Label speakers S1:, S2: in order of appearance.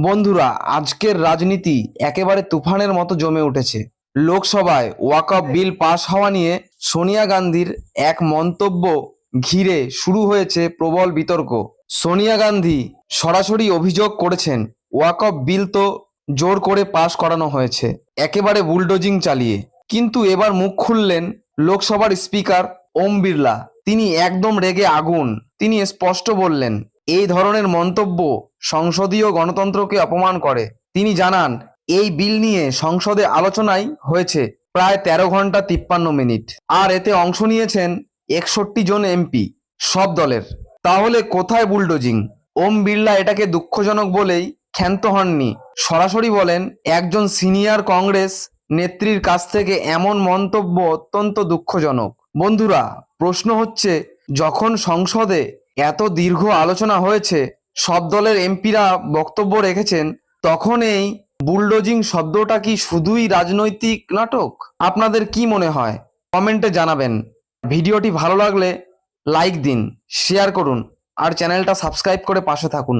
S1: বন্ধুরা, আজকের রাজনীতি একেবারে তুফানের মতো জমে উঠেছে। লোকসভায় ওয়াকফ বিল পাশ হওয়া নিয়ে সোনিয়া গান্ধীর এক মন্তব্য ঘিরে শুরু হয়েছে প্রবল বিতর্ক। সোনিয়া গান্ধী সরাসরি অভিযোগ করেছেন, ওয়াকফ বিল তো জোর করে পাশ করানো হয়েছে, একেবারে বুলডোজিং চালিয়ে। কিন্তু এবার মুখ খুললেন লোকসভার স্পিকার ওম বিড়লা। তিনি একদম রেগে আগুন। তিনি স্পষ্ট বললেন, এই ধরনের মন্তব্য সংসদীয় গণতন্ত্রকে অপমান করে। তিনি জানান, এই বিল নিয়ে সংসদে আলোচনাই হয়েছে প্রায় 13 ঘন্টা 53 মিনিট, আর এতে অংশ নিয়েছেন 61 জন এমপি, সব দলের। তাহলে কোথায় বুলডোজিং? ওম বিড়লা এটাকে দুঃখজনক বলেই ক্ষান্ত হননি। সরাসরি বলেন, একজন সিনিয়র কংগ্রেস নেত্রীর কাছ থেকে এমন মন্তব্য অত্যন্ত দুঃখজনক। বন্ধুরা, প্রশ্ন হচ্ছে, যখন সংসদে এত দীর্ঘ আলোচনা হয়েছে, সব দলের এমপিরা বক্তব্য রেখেছেন, তখন এই বুলডোজিং শব্দটা কি শুধুই রাজনৈতিক নাটক? আপনাদের কি মনে হয়? কমেন্টে জানাবেন। ভিডিওটি ভালো লাগলে লাইক দিন, শেয়ার করুন আর চ্যানেলটা সাবস্ক্রাইব করে পাশে থাকুন।